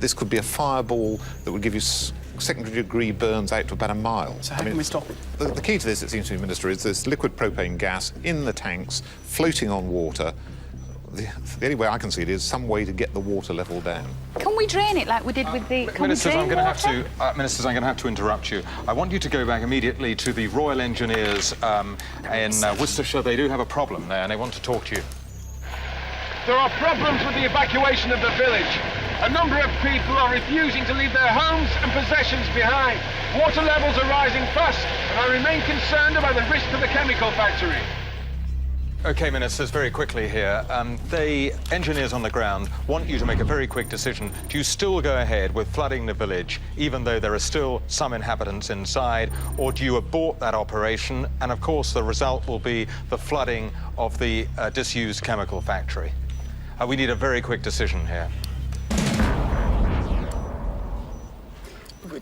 This could be a fireball that would give you second-degree burns out to about a mile. So how can we stop it? The key to this, it seems to me, Minister, is this liquid propane gas in the tanks, floating on water. The only way I can see it is some way to get the water level down. Can we drain it like we did with the... Ministers, I'm going to have to interrupt you. I want you to go back immediately to the Royal Engineers in Worcestershire. They do have a problem there, and they want to talk to you. There are problems with the evacuation of the village. A number of people are refusing to leave their homes and possessions behind. Water levels are rising fast, and I remain concerned about the risk to the chemical factory. OK, Ministers, very quickly here. The engineers on the ground want you to make a very quick decision. Do you still go ahead with flooding the village, even though there are still some inhabitants inside, or do you abort that operation? And, of course, the result will be the flooding of the disused chemical factory. We need a very quick decision here.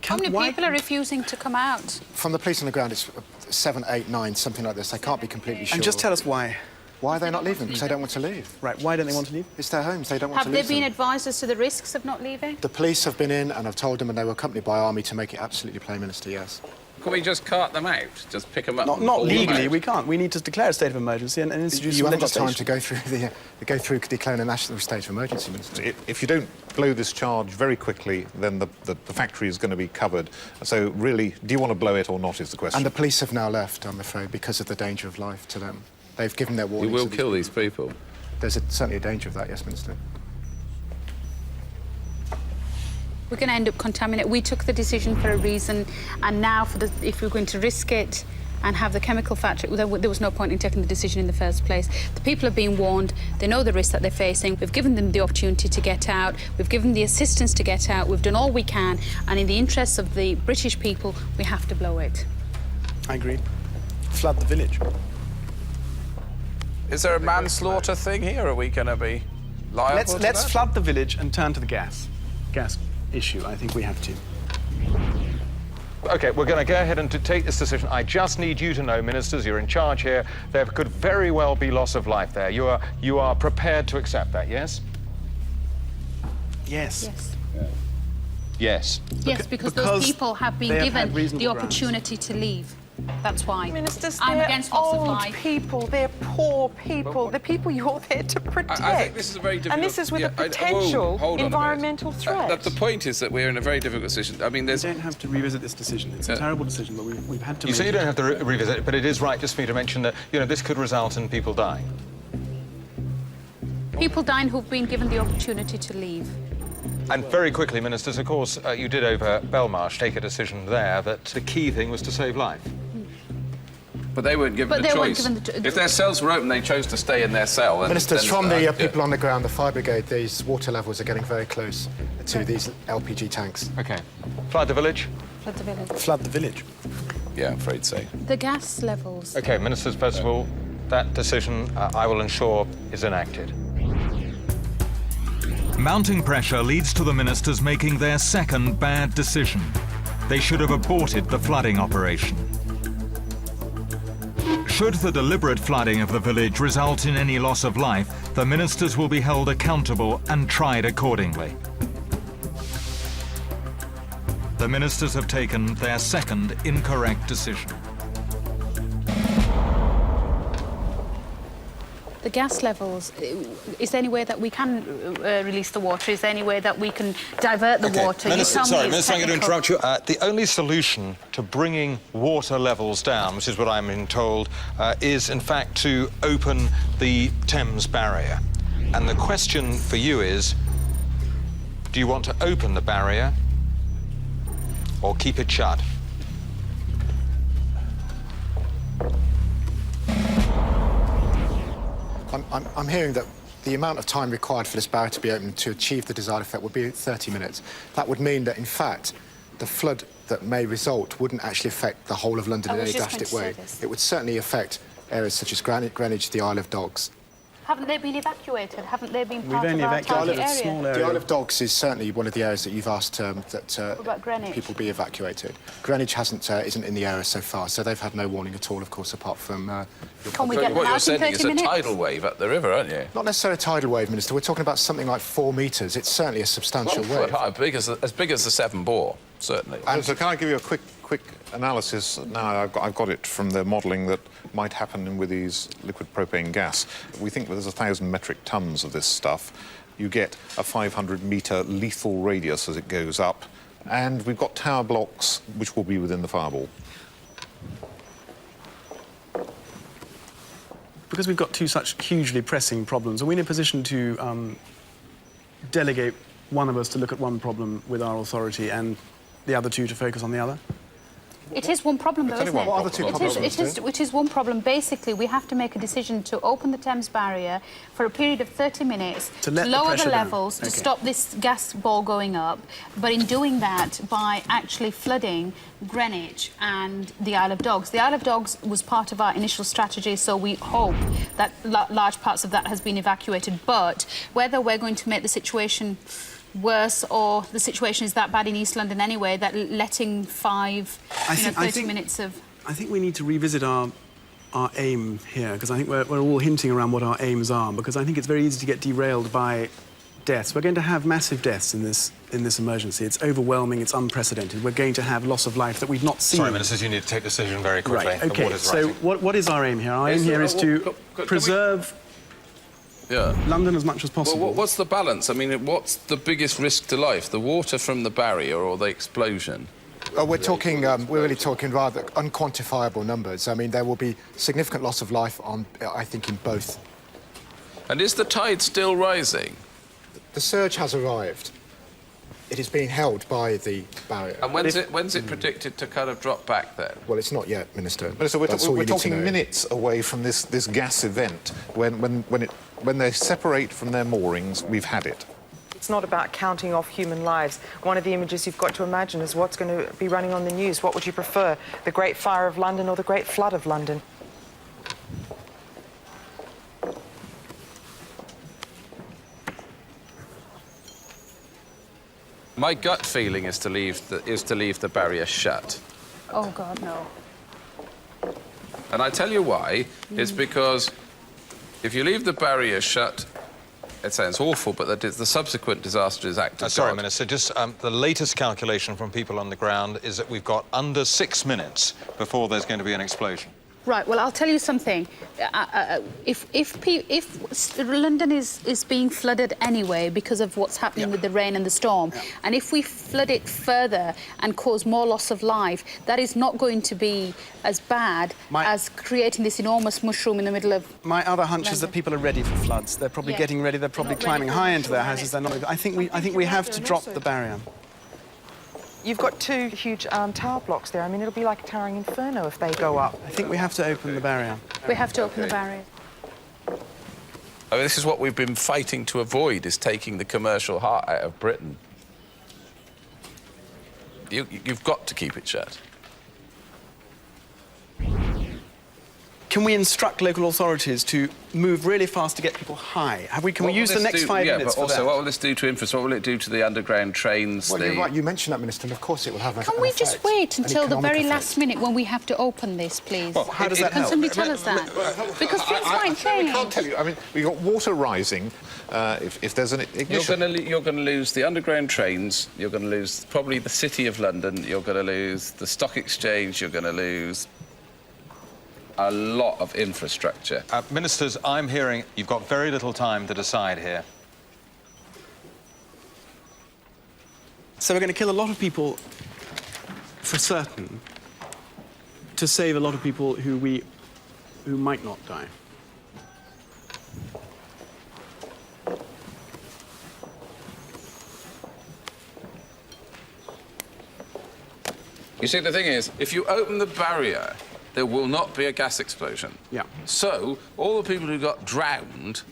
How many people are refusing to come out? From the police on the ground, it's 7, 8, 9, something like this. They can't be completely sure. And just tell us why. Why are they not leaving? Because they don't want to leave. Right, why don't they want to leave? It's their homes, they don't want to leave. Have they been advised as to the risks of not leaving? The police have been in, and I've told them, and they were accompanied by Army to make it absolutely plain, Minister, yes. Can we just cart them out? Just pick them up? Not legally, we can't. We need to declare a state of emergency and introduce You haven't got legislation. time to go through declaring a national state of emergency, Minister. If you don't blow this charge very quickly, then the factory is going to be covered. So, really, do you want to blow it or not is the question. And the police have now left, I'm afraid, because of the danger of life to them. They've given their warning. We will kill these people. There's certainly a danger of that, yes, Minister. We're going to end up contaminated. We took the decision for a reason, and now, if we're going to risk it and have the chemical factory, there was no point in taking the decision in the first place. The people are being warned. They know the risks that they're facing. We've given them the opportunity to get out. We've given them the assistance to get out. We've done all we can, and in the interests of the British people, we have to blow it. I agree. Flood the village. Is there a manslaughter thing here? Are we going to be liable to Let's that? flood the village and turn to the gas issue. I think we have to. OK, we're going to go ahead and take this decision. I just need you to know, Ministers, you're in charge here. There could very well be loss of life there. You are prepared to accept that, yes? Yes. Yes. Yes. Yes, because those people have been given the opportunity to leave. That's why. Ministers, I'm they're against loss of old life. people, they're poor people, the people you're there to protect. I think this is a very difficult... And this is with a potential environmental threat. The point is that we're in a very difficult decision. I mean, there's... We don't have to revisit this decision. It's a terrible decision, but we've had to You make say you it. don't have to revisit it, but it is right just for me to mention that, you know, this could result in people dying. People dying who've been given the opportunity to leave. And very quickly, Ministers, of course, you did over Belmarsh take a decision there that the key thing was to save life. But they weren't given the choice. If their cells were open, they chose to stay in their cell. And Ministers, then, from the people on the ground, the fire brigade, these water levels are getting very close to these LPG tanks. OK. Flood the village? Flood the village. Flood the village. Yeah, I'm afraid so. The gas levels. OK, Ministers, first of all, that decision, I will ensure, is enacted. Mounting pressure leads to the ministers making their second bad decision. They should have aborted the flooding operation. Should the deliberate flooding of the village result in any loss of life, the ministers will be held accountable and tried accordingly. The ministers have taken their second incorrect decision. The gas levels, is there any way that we can release the water? Is there any way that we can divert the water? Minister, sorry, Minister, I'm going to interrupt you. The only solution to bringing water levels down, which is what I'm being told, is in fact to open the Thames barrier. And the question for you is, do you want to open the barrier or keep it shut? I'm hearing that the amount of time required for this barrier to be opened to achieve the desired effect would be 30 minutes. That would mean that, in fact, the flood that may result wouldn't actually affect the whole of London in any drastic way. It would certainly affect areas such as Greenwich, the Isle of Dogs. Haven't they been evacuated? Haven't they been part of our target area? The Isle of Dogs is certainly one of the areas that you've asked that people be evacuated. Greenwich isn't in the area so far, so they've had no warning at all, of course, apart from... Can we get them out in 30 minutes? What you're sending is a tidal wave up the river, aren't you? Not necessarily a tidal wave, Minister. We're talking about something like 4 metres. It's certainly a substantial wave. As big as the Severn Bore, certainly. And so can I give you a quick analysis now? I've got it from the modelling that might happen with these liquid propane gas. We think there's 1,000 metric tonnes of this stuff. You get a 500-metre lethal radius as it goes up, and we've got tower blocks which will be within the fireball. Because we've got two such hugely pressing problems, are we in a position to delegate one of us to look at one problem with our authority and the other two to focus on the other? It is one problem, though, isn't it? What are the two problems? It is one problem. Basically, we have to make a decision to open the Thames barrier for a period of 30 minutes, to lower the levels, to stop this gas ball going up, but in doing that, by actually flooding Greenwich and the Isle of Dogs. The Isle of Dogs was part of our initial strategy, so we hope that large parts of that has been evacuated. But whether we're going to make the situation worse, or the situation is that bad in East London anyway, that letting 30 minutes of... I think we need to revisit our aim here, because I think we're all hinting around what our aims are, because I think it's very easy to get derailed by deaths. We're going to have massive deaths in this emergency. It's overwhelming, it's unprecedented. We're going to have loss of life that we've not seen. Sorry, Ministers, you need to take a decision very quickly. Right, OK, so what is our aim here? Our aim here is to preserve London as much as possible. Well, what's the balance? I mean, what's the biggest risk to life? The water from the barrier or the explosion? We're really talking rather unquantifiable numbers. I mean, there will be significant loss of life I think, in both. And is the tide still rising? The surge has arrived. It is being held by the barrier. And when's it predicted to kind of drop back then? Well, it's not yet, Minister. Minister, we're talking minutes away from this gas event. When they separate from their moorings, we've had it. It's not about counting off human lives. One of the images you've got to imagine is what's going to be running on the news. What would you prefer, the Great Fire of London or the Great Flood of London? My gut feeling is to leave the barrier shut. Oh, God, no. And I tell you why. It's because if you leave the barrier shut, it sounds awful, but the subsequent disaster is act of Sorry, God. Minister, just the latest calculation from people on the ground is that we've got under 6 minutes before there's going to be an explosion. Right, well, I'll tell you something. If London is being flooded anyway because of what's happening with the rain and the storm, and if we flood it further and cause more loss of life, that is not going to be as bad as creating this enormous mushroom in the middle of My other hunch London. is that people are ready for floods. They're probably getting ready. They're probably climbing high into their houses. They're not. I think we have to drop the barrier. You've got two huge tower blocks there. I mean, it'll be like a towering inferno if they go up. I think we have to open the barrier. We have to open the barrier. I mean, this is what we've been fighting to avoid, is taking the commercial heart out of Britain. You've got to keep it shut. Can we instruct local authorities to move really fast to get people high? Can we use the next 5 minutes but also, for that? what will this do to infrastructure? What will it do to the underground trains? Well, you're right, you mentioned that, Minister, and of course it will have Can we just wait until the very last minute when we have to open this, please? Well, how does that help? Can somebody tell us that? Because things might change. I can't tell you. I mean, we've got water rising. If there's an ignition... You're going to lose the underground trains, you're going to lose probably the City of London, you're going to lose the Stock Exchange, you're going to lose a lot of infrastructure. Ministers, I'm hearing you've got very little time to decide here. So we're going to kill a lot of people for certain to save a lot of people who might not die. You see, the thing is, if you open the barrier, there will not be a gas explosion. Yeah. So, all the people who got drowned,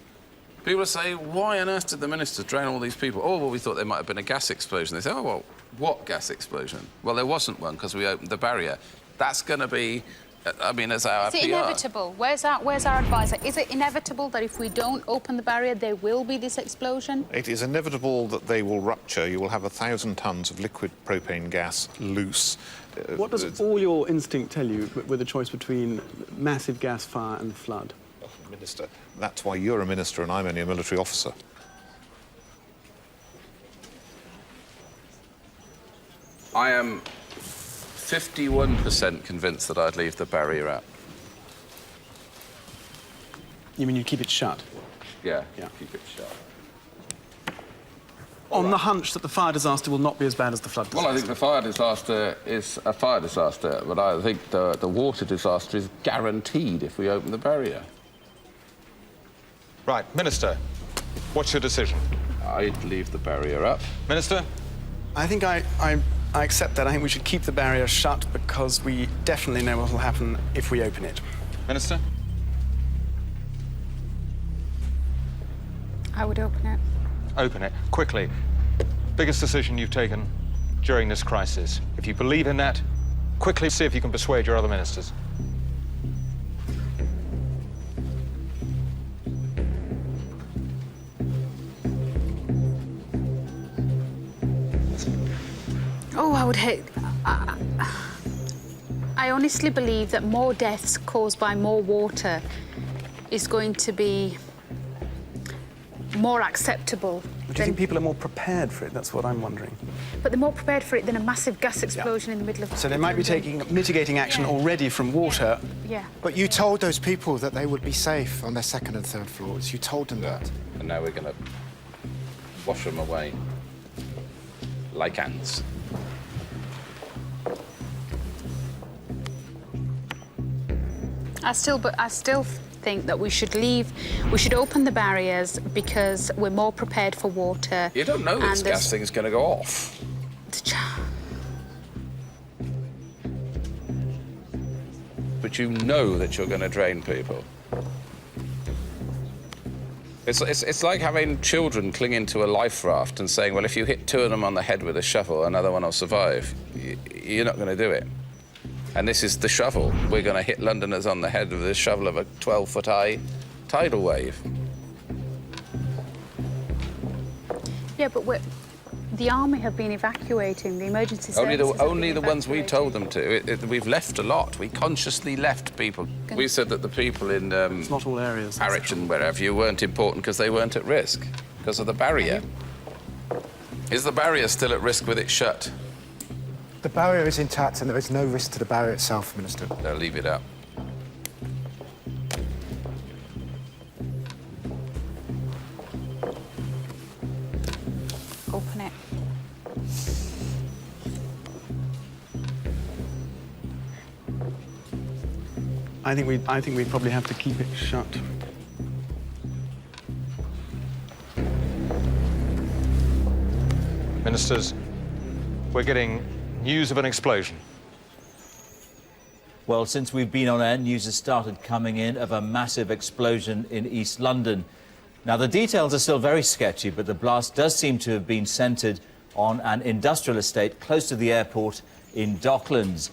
people say, why on earth did the ministers drown all these people? Oh, well, we thought there might have been a gas explosion. They say, oh, well, what gas explosion? Well, there wasn't one because we opened the barrier. That's going to be, I mean, as our PR. Is it inevitable? Where's our advisor? Is it inevitable that if we don't open the barrier, there will be this explosion? It is inevitable that they will rupture. You will have 1,000 tonnes of liquid propane gas loose. What does all your instinct tell you with a choice between massive gas fire and flood? Minister, that's why you're a minister and I'm only a military officer. I am 51% convinced that I'd leave the barrier up. You mean you keep it shut? Yeah, keep it shut. On the hunch that the fire disaster will not be as bad as the flood disaster? Well, I think the fire disaster is a fire disaster, but I think the water disaster is guaranteed if we open the barrier. Right, Minister, what's your decision? I'd leave the barrier up. Minister? I think I accept that. I think we should keep the barrier shut because we definitely know what will happen if we open it. Minister? I would open it. Open it, quickly. Biggest decision you've taken during this crisis. If you believe in that, quickly see if you can persuade your other ministers. Oh, I would hate... I honestly believe that more deaths caused by more water is going to be more acceptable. Do you think people are more prepared for it? That's what I'm wondering. But they're more prepared for it than a massive gas explosion in the middle of... So they might be taking mitigating action already from water. Yeah. But you told those people that they would be safe on their second and third floors. You told them that. And now we're going to wash them away like ants. I still think that we should open the barriers because we're more prepared for water. You don't know this gas thing is going to go off. But you know that you're going to drain people. It's like having children clinging to a life raft and saying, well, if you hit 2 of them on the head with a shovel, another one will survive. You're not going to do it. And this is the shovel. We're going to hit Londoners on the head with the shovel of a 12-foot-high tidal wave. Yeah, but the army have been evacuating, the emergency services Only the ones we told them to. We've left a lot. We consciously left people. We said that the people in it's not all areas. Harwich and wherever you weren't important because they weren't at risk, because of the barrier. Is the barrier still at risk with it shut? The barrier is intact and there is no risk to the barrier itself, Minister. They'll leave it up. Open it. I think we probably have to keep it shut. Ministers, we're getting news of an explosion. Well, since we've been on air, news has started coming in of a massive explosion in East London. Now, the details are still very sketchy, but the blast does seem to have been centred on an industrial estate close to the airport in Docklands.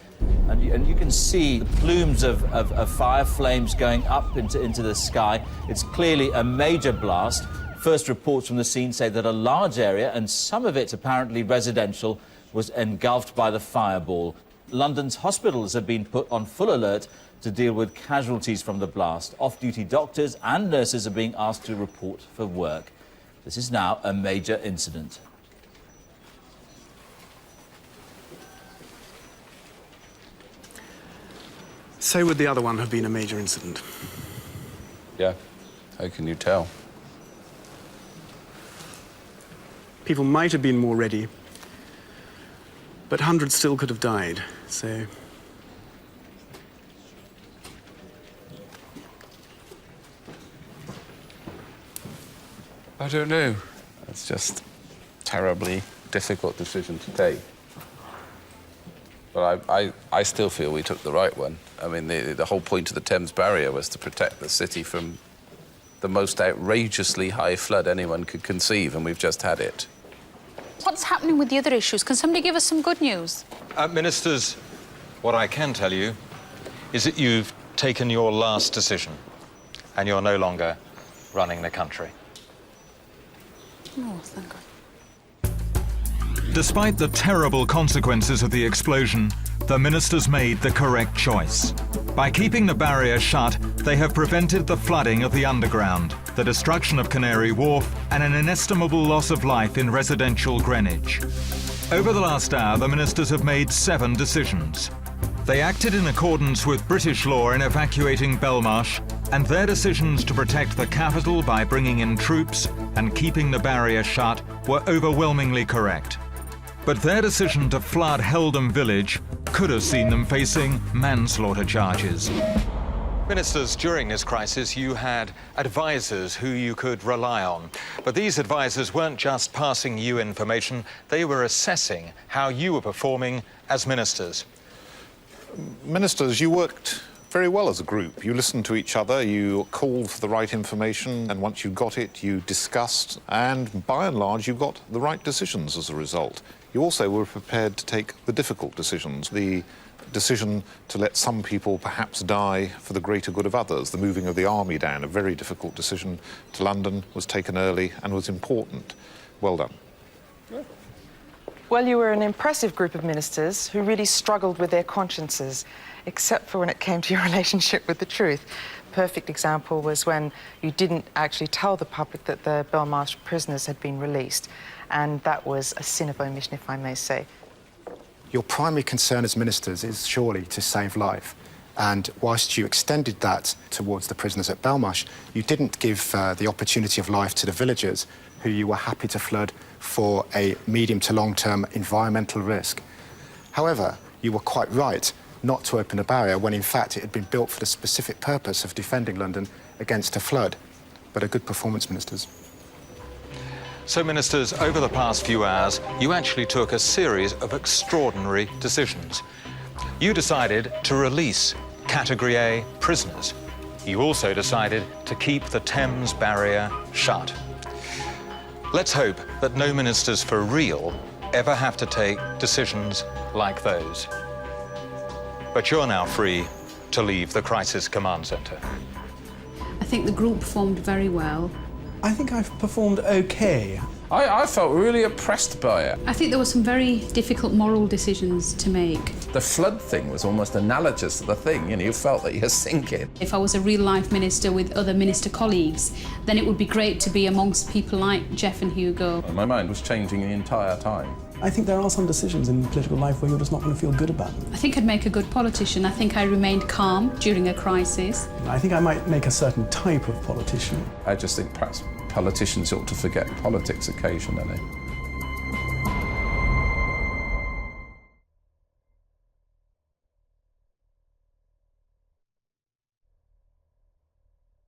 And you can see the plumes of fire flames going up into the sky. It's clearly a major blast. First reports from the scene say that a large area, and some of it apparently residential, was engulfed by the fireball. London's hospitals have been put on full alert to deal with casualties from the blast. Off-duty doctors and nurses are being asked to report for work. This is now a major incident. So would the other one have been a major incident? Yeah. How can you tell? People might have been more ready, but hundreds still could have died, so... I don't know. It's just a terribly difficult decision to take. But I still feel we took the right one. I mean, the whole point of the Thames barrier was to protect the city from the most outrageously high flood anyone could conceive, and we've just had it. What's happening with the other issues? Can somebody give us some good news? Ministers, what I can tell you is that you've taken your last decision and you're no longer running the country. Oh, thank God. Despite the terrible consequences of the explosion, the ministers made the correct choice. By keeping the barrier shut, they have prevented the flooding of the underground, the destruction of Canary Wharf, and an inestimable loss of life in residential Greenwich. Over the last hour, the ministers have made 7 decisions. They acted in accordance with British law in evacuating Belmarsh, and their decisions to protect the capital by bringing in troops and keeping the barrier shut were overwhelmingly correct. But their decision to flood Heldham Village could have seen them facing manslaughter charges. Ministers, during this crisis, you had advisors who you could rely on. But these advisors weren't just passing you information, they were assessing how you were performing as ministers. Ministers, you worked very well as a group. You listened to each other, you called for the right information, and once you got it, you discussed, and by and large, you got the right decisions as a result. You also were prepared to take the difficult decisions, the decision to let some people perhaps die for the greater good of others. The moving of the army down, a very difficult decision to London, was taken early and was important. Well done. Well, you were an impressive group of ministers who really struggled with their consciences, except for when it came to your relationship with the truth. Perfect example was when you didn't actually tell the public that the Belmarsh prisoners had been released, and that was a sin of omission, if I may say. Your primary concern as ministers is surely to save life. And whilst you extended that towards the prisoners at Belmarsh, you didn't give the opportunity of life to the villagers who you were happy to flood for a medium to long-term environmental risk. However, you were quite right not to open a barrier when, in fact, it had been built for the specific purpose of defending London against a flood. But a good performance, ministers. So, ministers, over the past few hours, you actually took a series of extraordinary decisions. You decided to release Category A prisoners. You also decided to keep the Thames barrier shut. Let's hope that no ministers for real ever have to take decisions like those. But you're now free to leave the Crisis Command Centre. I think the group performed very well. I think I've performed OK. I felt really oppressed by it. I think there were some very difficult moral decisions to make. The flood thing was almost analogous to the thing, you know, you felt that you're sinking. If I was a real-life minister with other minister colleagues, then it would be great to be amongst people like Jeff and Hugo. My mind was changing the entire time. I think there are some decisions in political life where you're just not going to feel good about them. I think I'd make a good politician. I think I remained calm during a crisis. I think I might make a certain type of politician. I just think perhaps politicians ought to forget politics occasionally.